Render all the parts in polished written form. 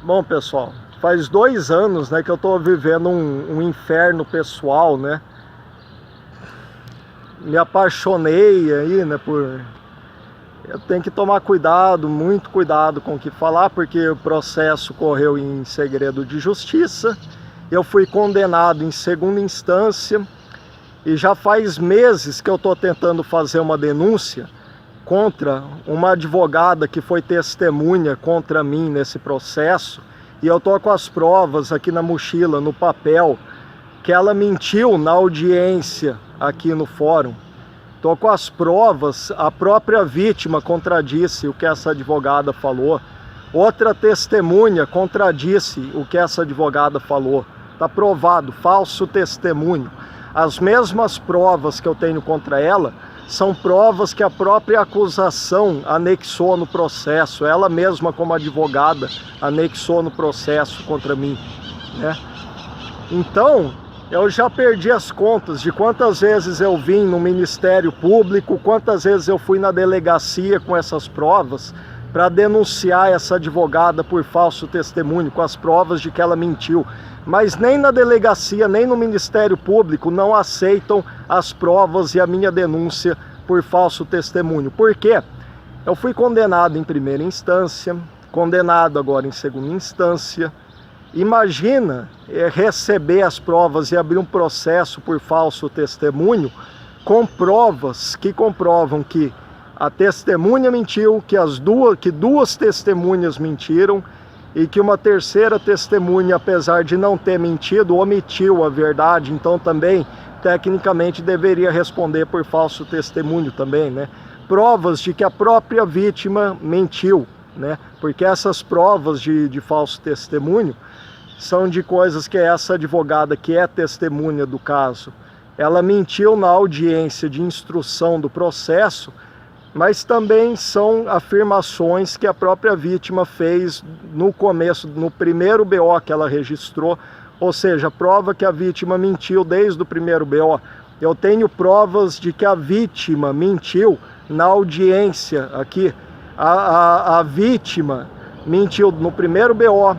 Bom, pessoal, faz 2 anos, né, que eu estou vivendo um inferno pessoal, né? Me apaixonei aí, né, Eu tenho que tomar cuidado, muito cuidado com o que falar, porque o processo correu em segredo de justiça. Eu fui condenado em segunda instância e já faz meses que eu estou tentando fazer uma denúncia contra uma advogada que foi testemunha contra mim nesse processo, e eu estou com as provas aqui na mochila, no papel, que ela mentiu na audiência aqui no fórum. Estou com as provas, a própria vítima contradisse o que essa advogada falou, outra testemunha contradisse o que essa advogada falou. Está provado, falso testemunho. As mesmas provas que eu tenho contra ela são provas que a própria acusação anexou no processo, ela mesma como advogada anexou no processo contra mim, né? Então, eu já perdi as contas de quantas vezes eu vim no Ministério Público, quantas vezes eu fui na delegacia com essas provas para denunciar essa advogada por falso testemunho, com as provas de que ela mentiu. Mas nem na delegacia, nem no Ministério Público não aceitam as provas e a minha denúncia por falso testemunho. Por quê? Eu fui condenado em primeira instância, condenado agora em segunda instância. Imagina receber as provas e abrir um processo por falso testemunho com provas que comprovam que a testemunha mentiu, que duas testemunhas mentiram e que uma terceira testemunha, apesar de não ter mentido, omitiu a verdade, então também, tecnicamente, deveria responder por falso testemunho também, né? Provas de que a própria vítima mentiu, né? Porque essas provas de falso testemunho são de coisas que essa advogada, que é testemunha do caso, ela mentiu na audiência de instrução do processo, mas também são afirmações que a própria vítima fez no começo, no primeiro BO que ela registrou, ou seja, prova que a vítima mentiu desde o primeiro BO. Eu tenho provas de que a vítima mentiu na audiência aqui. A vítima mentiu no primeiro BO,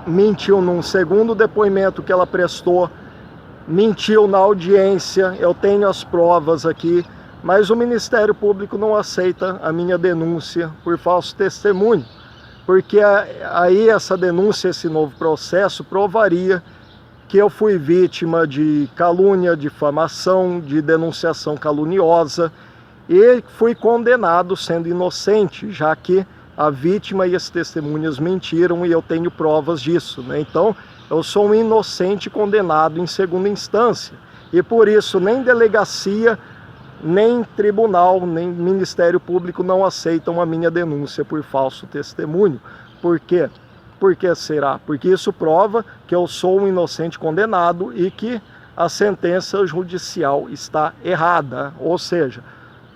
mentiu num segundo depoimento que ela prestou, mentiu na audiência, eu tenho as provas aqui. Mas o Ministério Público não aceita a minha denúncia por falso testemunho, porque aí essa denúncia, esse novo processo, provaria que eu fui vítima de calúnia, difamação, de denunciação caluniosa e fui condenado sendo inocente, já que a vítima e as testemunhas mentiram e eu tenho provas disso, né? Então, eu sou um inocente condenado em segunda instância e por isso nem delegacia, nem tribunal, nem Ministério Público não aceitam a minha denúncia por falso testemunho. Por quê? Por que será? Porque isso prova que eu sou um inocente condenado e que a sentença judicial está errada. Ou seja,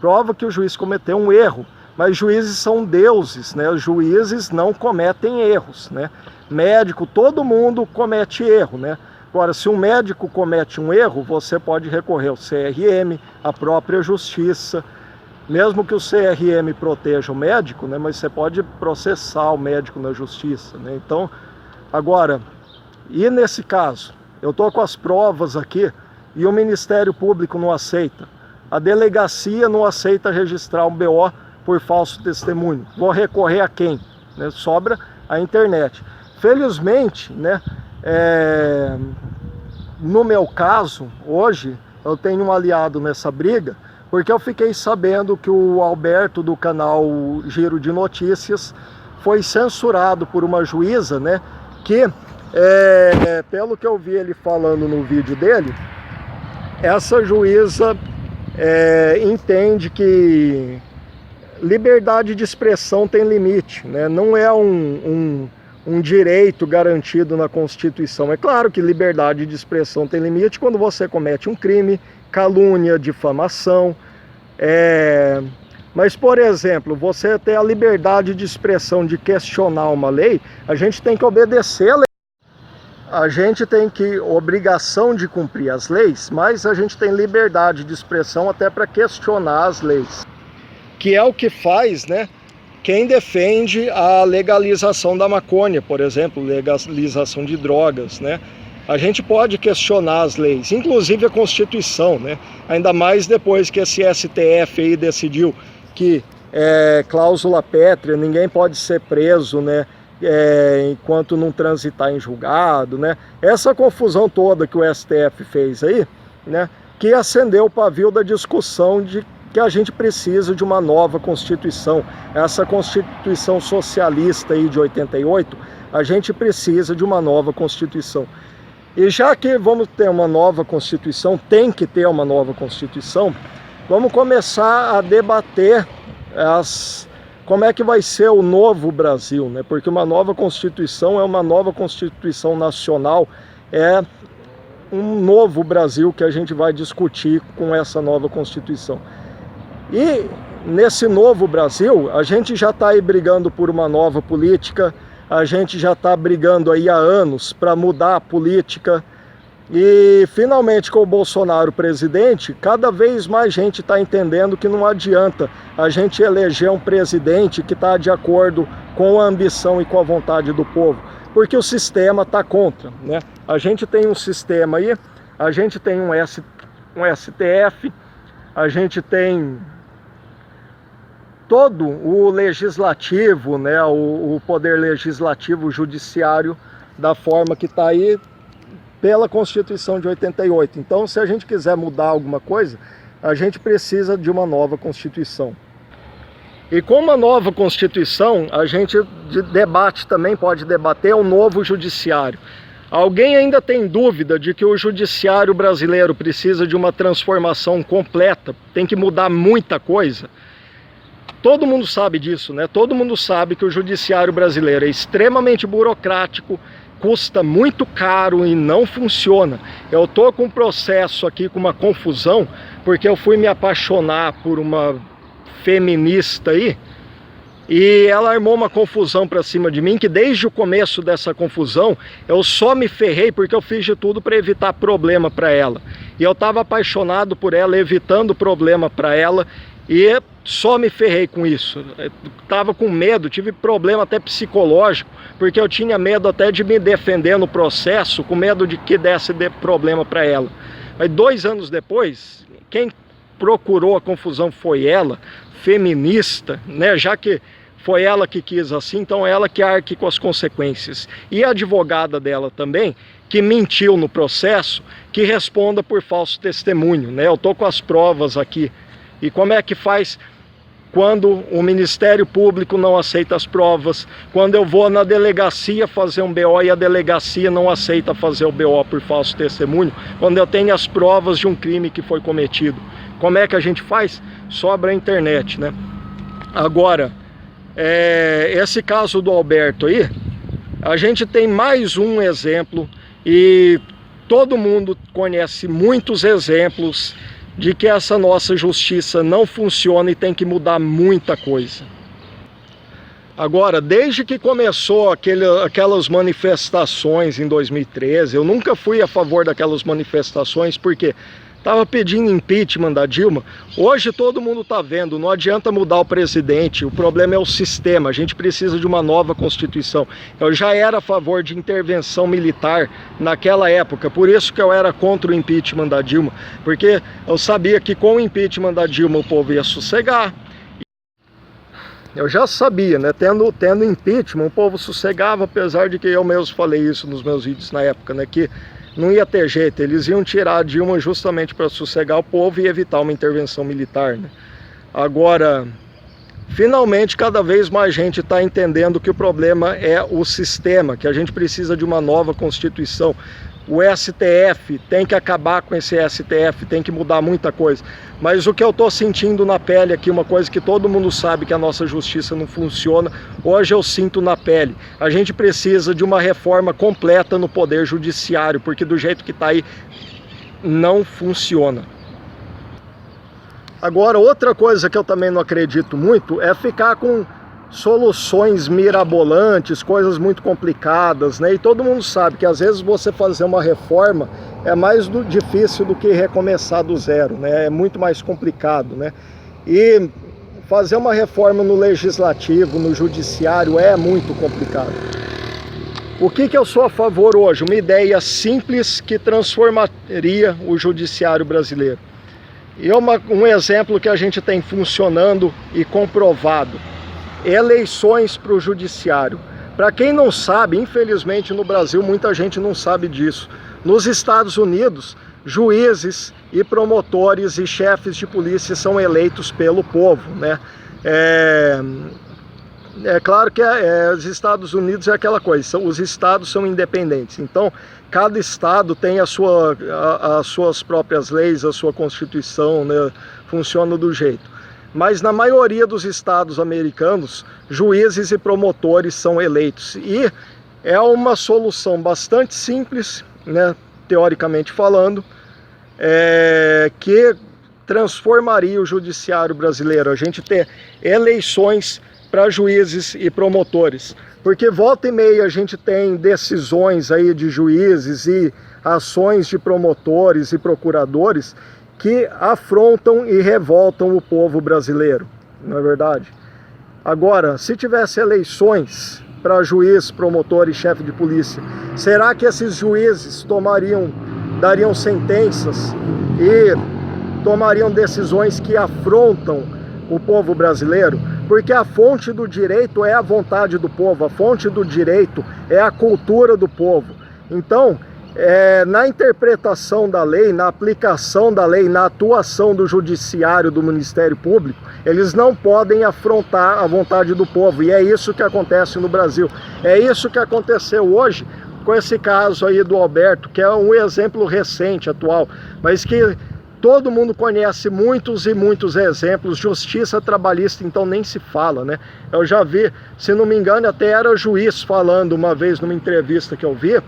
prova que o juiz cometeu um erro. Mas juízes são deuses, né? Os juízes não cometem erros, né? Médico, todo mundo comete erro, né? Agora, se um médico comete um erro, você pode recorrer ao CRM, à própria justiça, mesmo que o CRM proteja o médico, né, mas você pode processar o médico na justiça, né? Então, agora, e nesse caso, eu estou com as provas aqui e o Ministério Público não aceita, a delegacia não aceita registrar um BO por falso testemunho. Vou recorrer a quem? Né? Sobra a internet. Felizmente, né? No meu caso, hoje, eu tenho um aliado nessa briga, porque eu fiquei sabendo que o Alberto do canal Giro de Notícias foi censurado por uma juíza, né? Que, pelo que eu vi ele falando no vídeo dele, essa juíza entende que liberdade de expressão tem limite, né? Não é um direito garantido na Constituição. É claro que liberdade de expressão tem limite quando você comete um crime, calúnia, difamação. Mas, por exemplo, você tem a liberdade de expressão de questionar uma lei, a gente tem que obedecer a lei. A gente tem obrigação de cumprir as leis, mas a gente tem liberdade de expressão até para questionar as leis. Que é o que faz, né, quem defende a legalização da maconha, por exemplo, legalização de drogas, né? A gente pode questionar as leis, inclusive a Constituição, né? Ainda mais depois que esse STF aí decidiu que cláusula pétrea, ninguém pode ser preso, né? Enquanto não transitar em julgado, né? Essa confusão toda que o STF fez aí, né? Que acendeu o pavio da discussão de que a gente precisa de uma nova Constituição. Essa Constituição socialista aí de 88, a gente precisa de uma nova Constituição. E já que vamos ter uma nova Constituição, tem que ter uma nova Constituição, vamos começar a debater como é que vai ser o novo Brasil, né? Porque uma nova Constituição é uma nova Constituição nacional, é um novo Brasil que a gente vai discutir com essa nova Constituição. E nesse novo Brasil, a gente já está aí brigando por uma nova política, a gente já está brigando aí há anos para mudar a política e finalmente com o Bolsonaro presidente, cada vez mais gente está entendendo que não adianta a gente eleger um presidente que está de acordo com a ambição e com a vontade do povo, porque o sistema está contra, né? A gente tem um sistema aí, a gente tem um STF, a gente tem todo o legislativo, né, o poder legislativo, o judiciário, da forma que está aí pela Constituição de 88. Então, se a gente quiser mudar alguma coisa, a gente precisa de uma nova Constituição. E com uma nova Constituição, a gente debate também, pode debater um novo judiciário. Alguém ainda tem dúvida de que o judiciário brasileiro precisa de uma transformação completa, tem que mudar muita coisa? Todo mundo sabe disso, né? Todo mundo sabe que o judiciário brasileiro é extremamente burocrático, custa muito caro e não funciona. Eu tô com um processo aqui com uma confusão, porque eu fui me apaixonar por uma feminista aí, e ela armou uma confusão pra cima de mim, que desde o começo dessa confusão, eu só me ferrei porque eu fiz de tudo para evitar problema para ela. E eu tava apaixonado por ela, evitando problema para ela, e só me ferrei com isso. Eu tava com medo, tive problema até psicológico, porque eu tinha medo até de me defender no processo, com medo de que desse problema para ela. Mas 2 anos depois, quem procurou a confusão foi ela, feminista, né? Já que foi ela que quis assim, então ela que arque com as consequências. E a advogada dela também, que mentiu no processo, que responda por falso testemunho, né? Eu tô com as provas aqui. E como é que faz quando o Ministério Público não aceita as provas, quando eu vou na delegacia fazer um BO e a delegacia não aceita fazer o BO por falso testemunho, quando eu tenho as provas de um crime que foi cometido? Como é que a gente faz? Sobra a internet, né? Agora, esse caso do Alberto aí, a gente tem mais um exemplo, e todo mundo conhece muitos exemplos de que essa nossa justiça não funciona e tem que mudar muita coisa. Agora, desde que começou aquelas manifestações em 2013, eu nunca fui a favor daquelas manifestações, porque estava pedindo impeachment da Dilma. Hoje todo mundo está vendo, não adianta mudar o presidente, o problema é o sistema, a gente precisa de uma nova Constituição. Eu já era a favor de intervenção militar naquela época, por isso que eu era contra o impeachment da Dilma, porque eu sabia que com o impeachment da Dilma o povo ia sossegar. Eu já sabia, né? Tendo impeachment, o povo sossegava, apesar de que eu mesmo falei isso nos meus vídeos na época, né? Que não ia ter jeito, eles iam tirar a Dilma justamente para sossegar o povo e evitar uma intervenção militar, né? Agora, finalmente, cada vez mais gente está entendendo que o problema é o sistema, que a gente precisa de uma nova Constituição. O STF tem que acabar com esse STF, tem que mudar muita coisa. Mas o que eu estou sentindo na pele aqui, uma coisa que todo mundo sabe que a nossa justiça não funciona, hoje eu sinto na pele. A gente precisa de uma reforma completa no poder judiciário, porque do jeito que está aí, não funciona. Agora, outra coisa que eu também não acredito muito é ficar com soluções mirabolantes, coisas muito complicadas, né? E todo mundo sabe que às vezes você fazer uma reforma é mais difícil do que recomeçar do zero, né? É muito mais complicado, né? E fazer uma reforma no legislativo, no judiciário, é muito complicado. O que eu sou a favor hoje? Uma ideia simples que transformaria o judiciário brasileiro. E um exemplo que a gente tem funcionando e comprovado: eleições para o judiciário. Para quem não sabe, infelizmente no Brasil muita gente não sabe disso. Nos Estados Unidos, juízes e promotores e chefes de polícia são eleitos pelo povo, né? É claro que os Estados Unidos é aquela coisa, os estados são independentes, então cada estado tem as suas próprias leis, a sua constituição, né? Funciona do jeito. Mas na maioria dos estados americanos, juízes e promotores são eleitos. E é uma solução bastante simples, né, teoricamente falando, que transformaria o judiciário brasileiro. A gente ter eleições para juízes e promotores. Porque volta e meia a gente tem decisões aí de juízes e ações de promotores e procuradores que afrontam e revoltam o povo brasileiro, não é verdade? Agora, se tivesse eleições para juiz, promotor e chefe de polícia, será que esses juízes dariam sentenças e tomariam decisões que afrontam o povo brasileiro? Porque a fonte do direito é a vontade do povo, a fonte do direito é a cultura do povo. Então, na interpretação da lei, na aplicação da lei, na atuação do judiciário, do Ministério Público, eles não podem afrontar a vontade do povo. E é isso que acontece no Brasil. É isso que aconteceu hoje com esse caso aí do Alberto, que é um exemplo recente, atual, mas que todo mundo conhece muitos e muitos exemplos. Justiça trabalhista, então, nem se fala, né? Eu já vi, se não me engano, até era juiz falando uma vez numa entrevista que eu vi,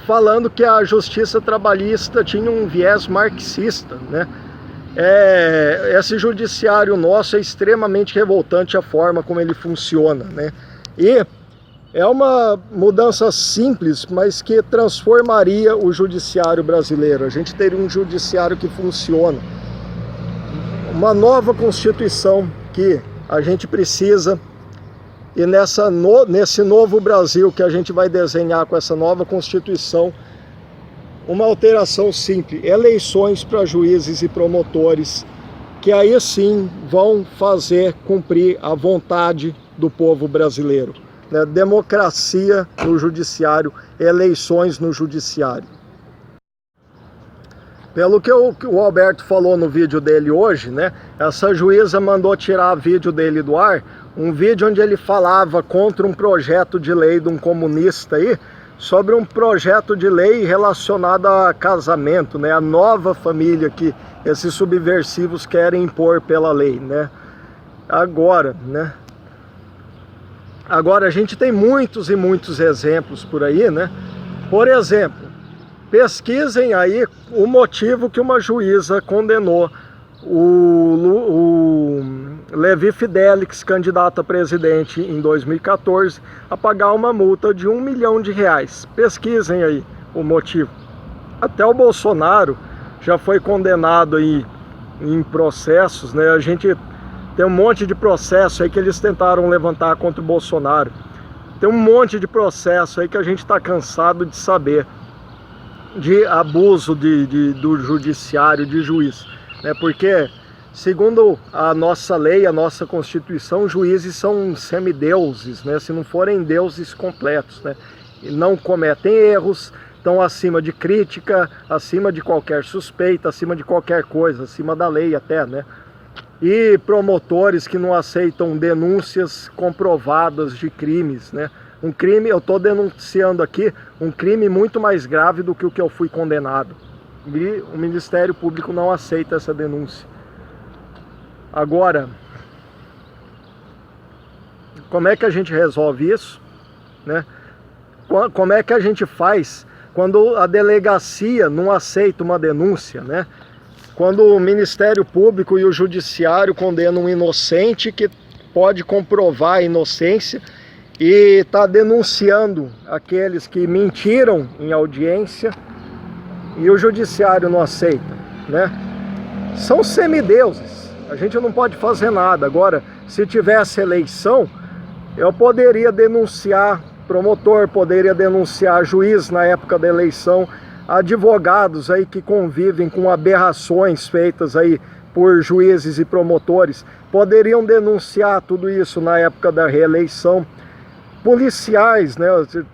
falando que a justiça trabalhista tinha um viés marxista, né? Esse judiciário nosso é extremamente revoltante a forma como ele funciona, né? E é uma mudança simples, mas que transformaria o judiciário brasileiro. A gente teria um judiciário que funciona. Uma nova Constituição que a gente precisa. E nesse novo Brasil que a gente vai desenhar com essa nova Constituição, uma alteração simples: eleições para juízes e promotores, que aí sim vão fazer cumprir a vontade do povo brasileiro. Né? Democracia no judiciário, eleições no judiciário. Pelo que o Alberto falou no vídeo dele hoje, né, essa juíza mandou tirar o vídeo dele do ar, um vídeo onde ele falava contra um projeto de lei de um comunista aí, sobre um projeto de lei relacionado a casamento, né, a nova família que esses subversivos querem impor pela lei, né. Agora a gente tem muitos e muitos exemplos por aí, né. Por exemplo, pesquisem aí o motivo que uma juíza condenou o Levi Fidelix, candidato a presidente em 2014, a pagar uma multa de R$1 milhão. Pesquisem aí o motivo. Até o Bolsonaro já foi condenado aí em processos, né? A gente tem um monte de processo aí que eles tentaram levantar contra o Bolsonaro. Tem um monte de processo aí que a gente está cansado de saber, de abuso do judiciário, de juiz, né? Porque, segundo a nossa lei, a nossa Constituição, juízes são semideuses, né? Se não forem deuses completos, né? E não cometem erros, estão acima de crítica, acima de qualquer suspeita, acima de qualquer coisa, acima da lei até, né? E promotores que não aceitam denúncias comprovadas de crimes, né? Um crime, eu estou denunciando aqui, um crime muito mais grave do que o que eu fui condenado. E o Ministério Público não aceita essa denúncia. Agora, como é que a gente resolve isso, né? Como é que a gente faz quando a delegacia não aceita uma denúncia, né? Quando o Ministério Público e o Judiciário condenam um inocente que pode comprovar a inocência e está denunciando aqueles que mentiram em audiência e o Judiciário não aceita, né? São semideuses, A gente não pode fazer nada. Agora, se tivesse eleição, eu poderia denunciar promotor, poderia denunciar juiz na época da eleição, advogados aí que convivem com aberrações feitas aí por juízes e promotores, poderiam denunciar tudo isso na época da reeleição. Policiais, né?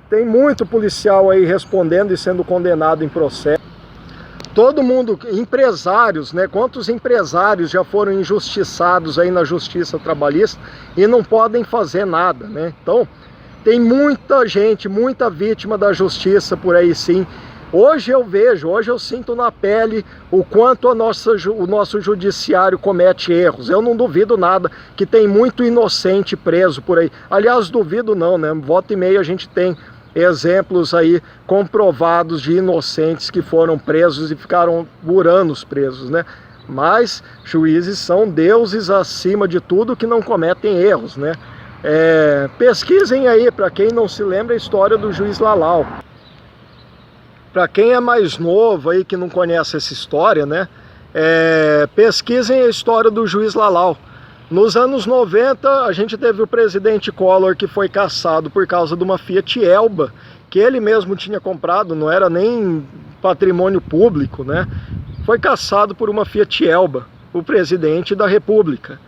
Tem muito policial aí respondendo e sendo condenado em processo. Todo mundo, empresários, né? Quantos empresários já foram injustiçados aí na justiça trabalhista e não podem fazer nada, né? Então, tem muita gente, muita vítima da justiça por aí sim. Hoje eu vejo, hoje eu sinto na pele o quanto o nosso judiciário comete erros. Eu não duvido nada que tem muito inocente preso por aí. Aliás, duvido não, né? Volta e meia a gente tem exemplos aí comprovados de inocentes que foram presos e ficaram por anos presos, né? Mas juízes são deuses acima de tudo que não cometem erros, né? Pesquisem aí, para quem não se lembra, a história do juiz Lalau. Para quem é mais novo aí, que não conhece essa história, né? Pesquisem a história do juiz Lalau. Nos anos 90, a gente teve o presidente Collor que foi cassado por causa de uma Fiat Elba, que ele mesmo tinha comprado, não era nem patrimônio público, né? Foi cassado por uma Fiat Elba, o presidente da República.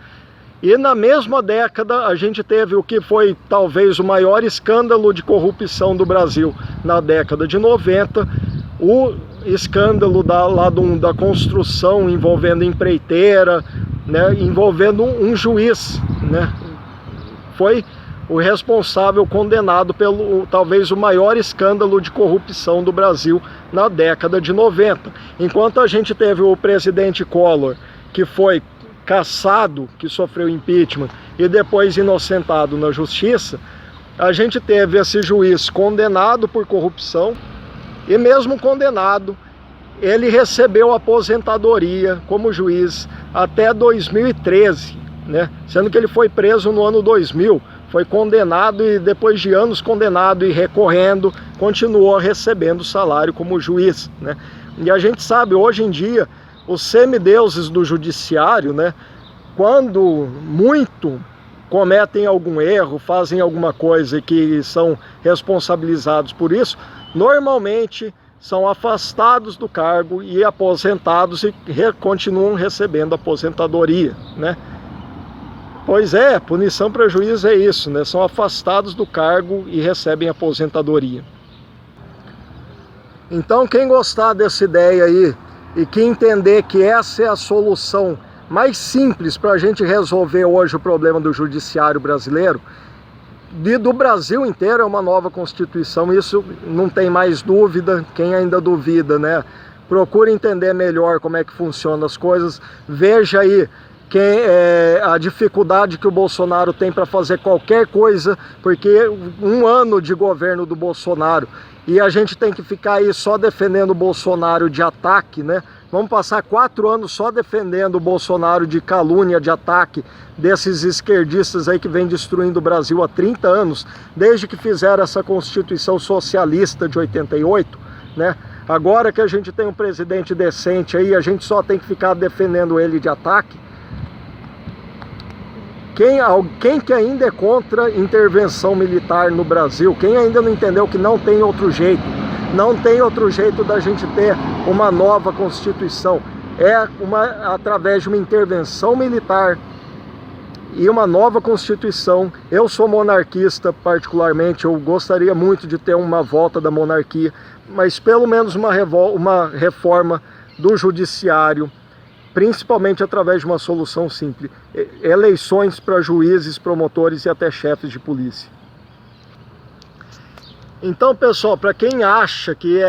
E na mesma década a gente teve o que foi talvez o maior escândalo de corrupção do Brasil na década de 90, o escândalo da construção envolvendo empreiteira, né, envolvendo um juiz, né? Foi o responsável condenado pelo talvez o maior escândalo de corrupção do Brasil na década de 90. Enquanto a gente teve o presidente Collor, que foi cassado, que sofreu impeachment e depois inocentado na justiça, a gente teve esse juiz condenado por corrupção e mesmo condenado, ele recebeu aposentadoria como juiz até 2013, né? Sendo que ele foi preso no ano 2000, foi condenado e depois de anos condenado e recorrendo, continuou recebendo salário como juiz, né? E a gente sabe, hoje em dia, os semideuses do judiciário, né, quando muito cometem algum erro, fazem alguma coisa e que são responsabilizados por isso, normalmente são afastados do cargo e aposentados e continuam recebendo aposentadoria, né? Pois é, punição para juiz é isso, né? São afastados do cargo e recebem aposentadoria. Então, quem gostar dessa ideia aí e que entender que essa é a solução mais simples para a gente resolver hoje o problema do judiciário brasileiro, do Brasil inteiro, é uma nova Constituição, isso não tem mais dúvida. Quem ainda duvida, né? Procure entender melhor como é que funcionam as coisas, veja aí a dificuldade que o Bolsonaro tem para fazer qualquer coisa, porque um ano de governo do Bolsonaro e a gente tem que ficar aí só defendendo o Bolsonaro de ataque, né? Vamos passar 4 anos só defendendo o Bolsonaro de calúnia, de ataque desses esquerdistas aí que vem destruindo o Brasil há 30 anos, desde que fizeram essa Constituição socialista de 88, né? Agora que a gente tem um presidente decente aí, a gente só tem que ficar defendendo ele de ataque. Quem que ainda é contra intervenção militar no Brasil? Quem ainda não entendeu que não tem outro jeito? Não tem outro jeito da gente ter uma nova Constituição. Através de uma intervenção militar e uma nova Constituição. Eu sou monarquista particularmente, eu gostaria muito de ter uma volta da monarquia, mas pelo menos uma reforma do judiciário, principalmente através de uma solução simples: eleições para juízes, promotores e até chefes de polícia. Então, pessoal, para quem acha que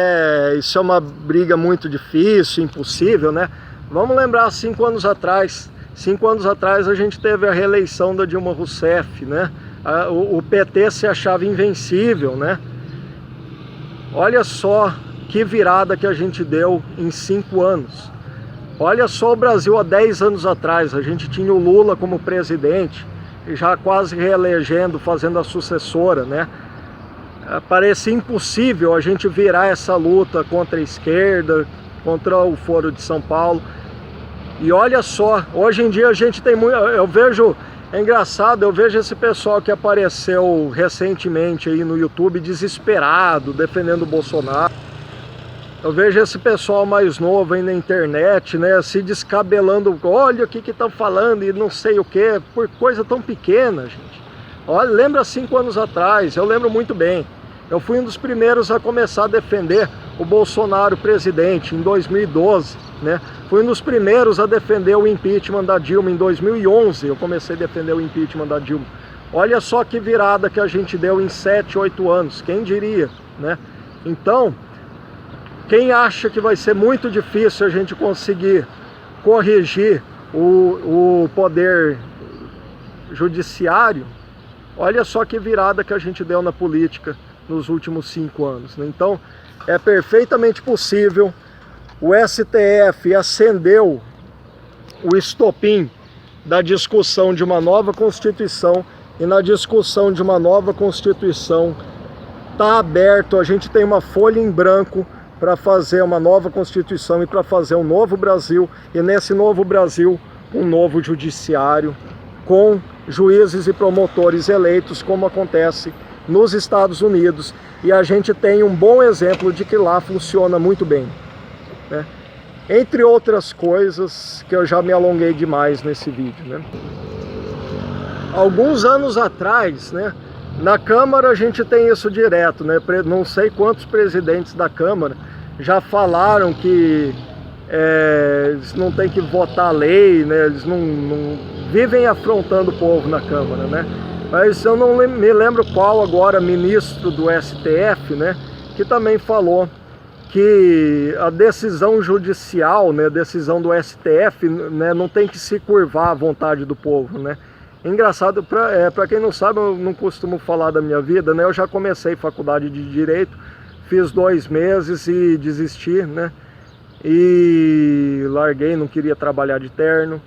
isso é uma briga muito difícil, impossível, né? Vamos lembrar 5 anos atrás. 5 anos atrás a gente teve a reeleição da Dilma Rousseff, né? O PT se achava invencível, né? Olha só que virada que a gente deu em 5 anos. Olha só o Brasil há 10 anos atrás, a gente tinha o Lula como presidente, já quase reelegendo, fazendo a sucessora, né? Parecia impossível a gente virar essa luta contra a esquerda, contra o Foro de São Paulo. E olha só, hoje em dia a gente tem muito, eu vejo, é engraçado, eu vejo esse pessoal que apareceu recentemente aí no YouTube desesperado, defendendo o Bolsonaro. Eu vejo esse pessoal mais novo aí na internet, né, se descabelando, olha o que estão falando e não sei o que, por coisa tão pequena, gente. Olha, lembra 5 anos atrás, eu lembro muito bem. Eu fui um dos primeiros a começar a defender o Bolsonaro presidente em 2012, né? Fui um dos primeiros a defender o impeachment da Dilma em 2011. Eu comecei a defender o impeachment da Dilma. Olha só que virada que a gente deu em 7, 8 anos, quem diria, né? Então, quem acha que vai ser muito difícil a gente conseguir corrigir o poder judiciário, olha só que virada que a gente deu na política nos últimos 5 anos, né? Então, é perfeitamente possível. O STF acendeu o estopim da discussão de uma nova Constituição, e na discussão de uma nova Constituição está aberto, a gente tem uma folha em branco para fazer uma nova Constituição e para fazer um novo Brasil, e nesse novo Brasil um novo judiciário com juízes e promotores eleitos, como acontece nos Estados Unidos, e a gente tem um bom exemplo de que lá funciona muito bem, né? Entre outras coisas que eu já me alonguei demais nesse vídeo, né? Alguns anos atrás, né, na Câmara a gente tem isso direto, né? Não sei quantos presidentes da Câmara já falaram que eles não têm que votar lei, né? Eles não vivem afrontando o povo na Câmara, né? Mas eu não me lembro qual agora, ministro do STF, né, que também falou que a decisão judicial, né, a decisão do STF, né, não tem que se curvar à vontade do povo, né? Engraçado, para quem não sabe, eu não costumo falar da minha vida, né? Eu já comecei faculdade de Direito, fiz 2 meses e desisti, né? E larguei, não queria trabalhar de terno.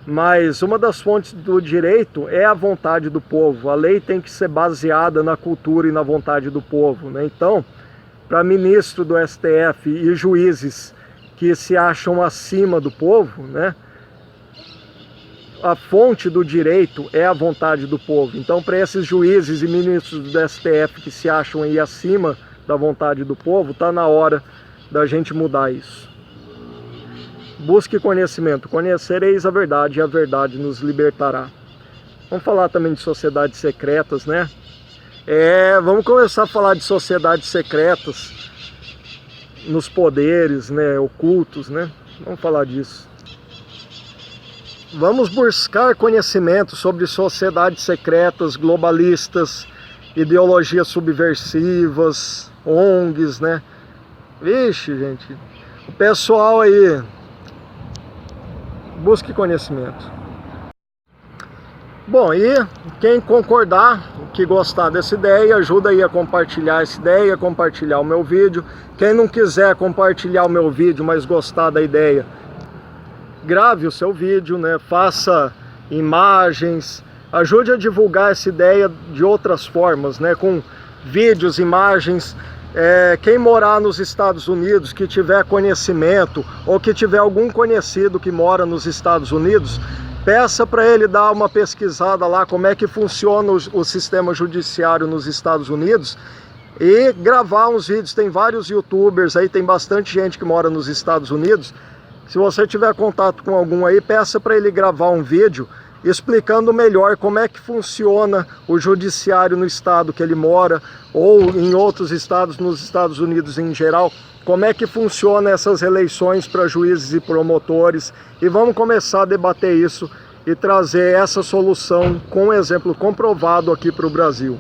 Mas uma das fontes do direito é a vontade do povo. A lei tem que ser baseada na cultura e na vontade do povo, né? Então, para ministro do STF e juízes que se acham acima do povo, né, a fonte do direito é a vontade do povo. Então, para esses juízes e ministros do STF que se acham aí acima da vontade do povo, está na hora da gente mudar isso. Busque conhecimento, conhecereis a verdade e a verdade nos libertará. Vamos falar também de sociedades secretas, né? Vamos começar a falar de sociedades secretas nos poderes, né, ocultos, né? Vamos falar disso. Vamos buscar conhecimento sobre sociedades secretas, globalistas, ideologias subversivas, ONGs, né? Vixe, gente, o pessoal aí... Busque conhecimento. Bom, e quem concordar, que gostar dessa ideia, ajuda aí a compartilhar essa ideia, compartilhar o meu vídeo. Quem não quiser compartilhar o meu vídeo, mas gostar da ideia, grave o seu vídeo, né? Faça imagens, ajude a divulgar essa ideia de outras formas, né? Com vídeos, imagens. Quem morar nos Estados Unidos, que tiver conhecimento, ou que tiver algum conhecido que mora nos Estados Unidos, peça para ele dar uma pesquisada lá como é que funciona o sistema judiciário nos Estados Unidos e gravar uns vídeos. Tem vários youtubers aí, tem bastante gente que mora nos Estados Unidos. Se você tiver contato com algum aí, peça para ele gravar um vídeo explicando melhor como é que funciona o judiciário no estado que ele mora, ou em outros estados, nos Estados Unidos em geral, como é que funciona essas eleições para juízes e promotores, e vamos começar a debater isso e trazer essa solução com um exemplo comprovado aqui para o Brasil.